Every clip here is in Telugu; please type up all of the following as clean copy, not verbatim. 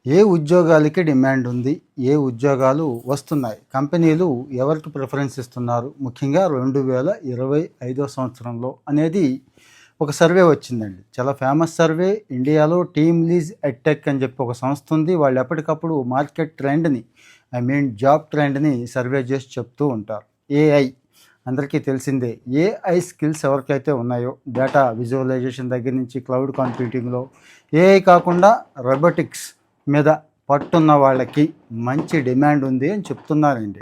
ఏ ఉద్యోగాలకి డిమాండ్ ఉంది? ఏ ఉద్యోగాలు వస్తున్నాయి? కంపెనీలు ఎవరికి ప్రిఫరెన్స్ ఇస్తున్నారు? ముఖ్యంగా 2025 సంవత్సరంలో అనేది ఒక సర్వే వచ్చిందండి. చాలా ఫేమస్ సర్వే. ఇండియాలో టీమ్ లీజ్ ఎడ్టెక్ అని చెప్పి ఒక సంస్థ ఉంది. వాళ్ళు ఎప్పటికప్పుడు మార్కెట్ ట్రెండ్ని జాబ్ ట్రెండ్ని సర్వే చేసి చెప్తూ ఉంటారు. ఏఐ అందరికీ తెలిసిందే. ఏఐ స్కిల్స్ ఎవరికైతే ఉన్నాయో డేటా విజువలైజేషన్ దగ్గర నుంచి క్లౌడ్ కంప్యూటింగ్లో ఏఐ కాకుండా రోబోటిక్స్ మీద పట్టున్న వాళ్ళకి మంచి డిమాండ్ ఉంది అని చెప్తున్నారండి.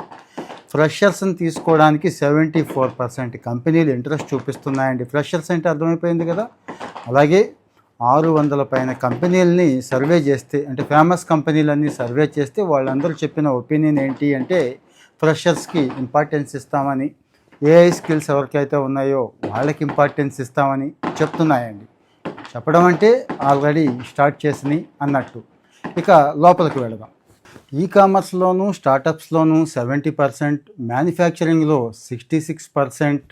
ఫ్రెషర్స్ని తీసుకోవడానికి 74% కంపెనీలు ఇంట్రెస్ట్ చూపిస్తున్నాయండి. ఫ్రెషర్స్ అంటే అర్థమైపోయింది కదా. అలాగే 600 పైన కంపెనీలని సర్వే చేస్తే, అంటే ఫేమస్ కంపెనీలన్నీ సర్వే చేస్తే వాళ్ళందరూ చెప్పిన ఒపీనియన్ ఏంటి అంటే ఫ్రెషర్స్కి ఇంపార్టెన్స్ ఇస్తామని, ఏఐ స్కిల్స్ ఎవరికైతే ఉన్నాయో వాళ్ళకి ఇంపార్టెన్స్ ఇస్తామని చెప్తున్నాయండి. చెప్పడం అంటే ఆల్రెడీ స్టార్ట్ చేసినాయి అన్నట్టు. ఇక లోపలికి వెళదాం. ఈ కామర్స్లోను, స్టార్టప్స్లోను 70%, మ్యానుఫ్యాక్చరింగ్లో 66%,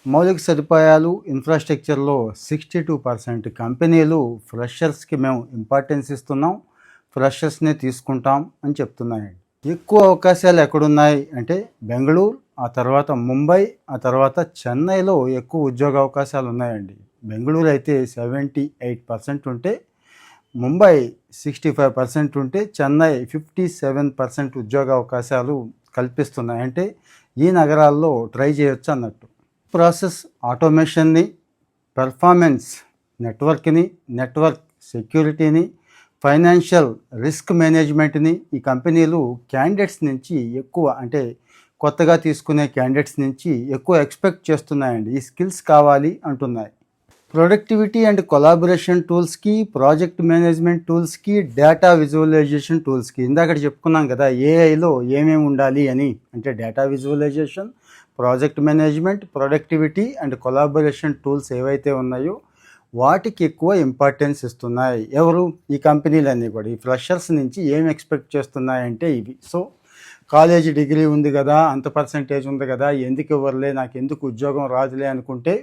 మౌలిక సదుపాయాలు ఇన్ఫ్రాస్ట్రక్చర్లో 62% కంపెనీలు ఫ్రెషర్స్కి మేము ఇంపార్టెన్స్ ఇస్తున్నాం, ఫ్రెషర్స్నే తీసుకుంటాం అని చెప్తున్నాయండి. ఎక్కువ అవకాశాలు ఎక్కడున్నాయి అంటే బెంగళూరు, ఆ తర్వాత ముంబై, ఆ తర్వాత చెన్నైలో ఎక్కువ ఉద్యోగ అవకాశాలు ఉన్నాయండి. బెంగళూరు అయితే 78% ఉంటే, ముంబై 65% ఉంటే, చెన్నై 57% ఉద్యోగ అవకాశాలు కల్పిస్తున్నాయి. అంటే ఈ నగరాల్లో ట్రై చేయొచ్చు అన్నట్టు. ప్రాసెస్ ఆటోమేషన్ని, పెర్ఫార్మెన్స్ నెట్వర్క్ని, నెట్వర్క్ సెక్యూరిటీని, ఫైనాన్షియల్ రిస్క్ మేనేజ్మెంట్ని ఈ కంపెనీలు క్యాండిడేట్స్ నుంచి ఎక్కువ, అంటే కొత్తగా తీసుకునే క్యాండిడేట్స్ నుంచి ఎక్కువ ఎక్స్పెక్ట్ చేస్తున్నాయండి. ఈ స్కిల్స్ కావాలి అంటున్నాయి. ప్రొడక్టివిటీ అండ్ కొలాబరేషన్ టూల్స్కి, ప్రాజెక్ట్ మేనేజ్మెంట్ టూల్స్కి, డేటా విజువలైజేషన్ టూల్స్కి, ఇందాక చెప్పుకున్నాం కదా ఏఐలో ఏమేమి ఉండాలి అని. అంటే data visualisation, project management, productivity and collaboration tools ఏవైతే ఉన్నాయో వాటికి ఎక్కువ ఇంపార్టెన్స్ ఇస్తున్నాయి. ఎవరు? ఈ కంపెనీలన్నీ కూడా ఈ ఫ్రెషర్స్ నుంచి ఏం ఎక్స్పెక్ట్ చేస్తున్నాయంటే ఇవి. సో కాలేజీ డిగ్రీ ఉంది కదా, అంత పర్సంటేజ్ ఉంది కదా, ఎందుకు ఇవ్వర్లే, నాకు ఎందుకు ఉద్యోగం రాదులే అనుకుంటే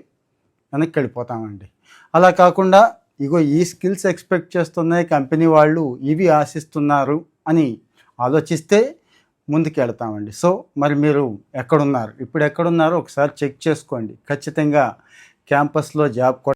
వెనక్కి వెళ్ళిపోతామండి. అలా కాకుండా ఇగో ఈ స్కిల్స్ ఎక్స్పెక్ట్ చేస్తున్నాయి కంపెనీ వాళ్ళు, ఇవి ఆశిస్తున్నారు అని ఆలోచిస్తే ముందుకు వెళ్తామండి. సో మరి మీరు ఎక్కడున్నారు, ఇప్పుడు ఎక్కడున్నారో ఒకసారి చెక్ చేసుకోండి. ఖచ్చితంగా క్యాంపస్లో జాబ్